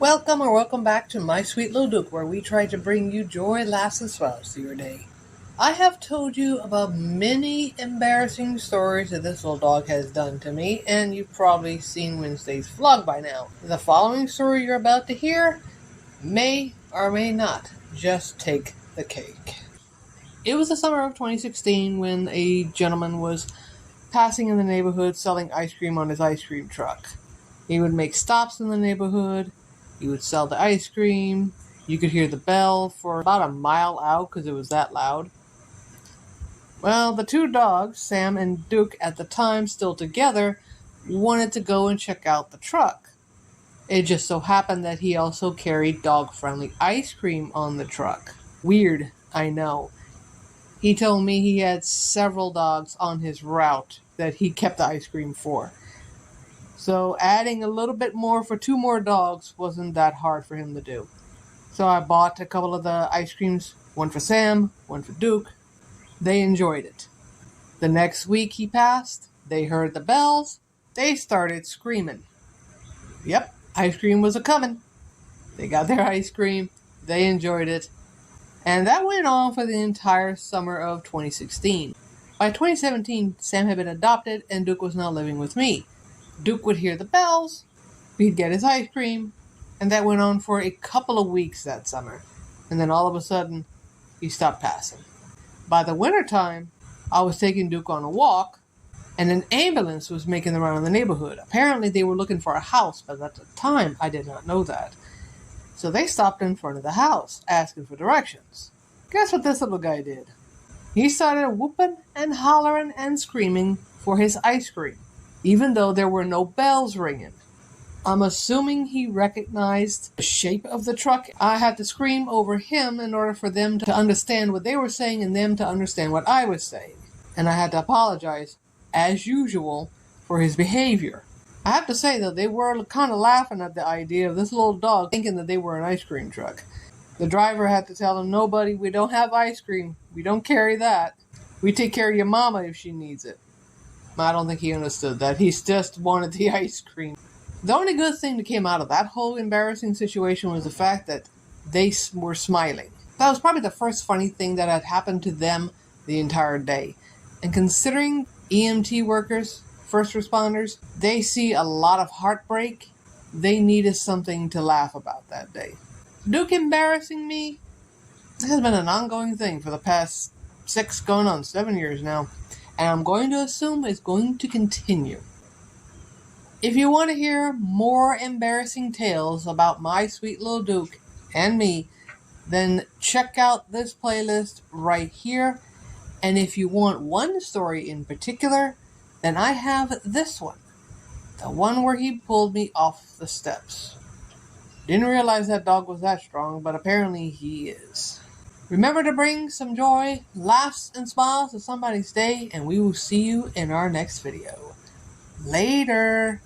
Welcome or welcome back to My Sweet Little Duke, where we try to bring you joy, laughs, and smiles to your day. I have told you about many embarrassing stories that this little dog has done to me, and you've probably seen Wednesday's vlog by now. The following story you're about to hear may or may not just take the cake. It was the summer of 2016 when a gentleman was passing in the neighborhood selling ice cream on his ice cream truck. He would make stops in the neighborhood. He would sell the ice cream. You could hear the bell for about a mile out because it was that loud. Well, the two dogs, Sam and Duke, at the time still together, wanted to go and check out the truck. It just so happened that he also carried dog-friendly ice cream on the truck. Weird, I know. He told me he had several dogs on his route that he kept the ice cream for. So adding a little bit more for two more dogs wasn't that hard for him to do. So I bought a couple of the ice creams, one for Sam, one for Duke. They enjoyed it. The next week he passed, they heard the bells, they started screaming. Yep, ice cream was a-coming. They got their ice cream, they enjoyed it. And that went on for the entire summer of 2016. By 2017, Sam had been adopted and Duke was now living with me. Duke would hear the bells, he'd get his ice cream, and that went on for a couple of weeks that summer. And then all of a sudden, he stopped passing. By the wintertime, I was taking Duke on a walk, and an ambulance was making the round in the neighborhood. Apparently, they were looking for a house, but at the time, I did not know that. So they stopped in front of the house, asking for directions. Guess what this little guy did? He started whooping and hollering and screaming for his ice cream, even though there were no bells ringing. I'm assuming he recognized the shape of the truck. I had to scream over him in order for them to understand what they were saying and them to understand what I was saying. And I had to apologize, as usual, for his behavior. I have to say, though, they were kind of laughing at the idea of this little dog thinking that they were an ice cream truck. The driver had to tell him, "No, buddy, we don't have ice cream. We don't carry that. We take care of your mama if she needs it." I don't think he understood that. He just wanted the ice cream. The only good thing that came out of that whole embarrassing situation was the fact that they were smiling. That was probably the first funny thing that had happened to them the entire day. And considering EMT workers, first responders, they see a lot of heartbreak, they needed something to laugh about that day. Duke embarrassing me has been an ongoing thing for the past 6 going on 7 years now. And I'm going to assume it's going to continue. If you want to hear more embarrassing tales about my sweet little Duke and me, then check out this playlist right here. And if you want one story in particular, then I have this one. The one where he pulled me off the steps. Didn't realize that dog was that strong, but apparently he is. Remember to bring some joy, laughs, and smiles to somebody's day, and we will see you in our next video. Later!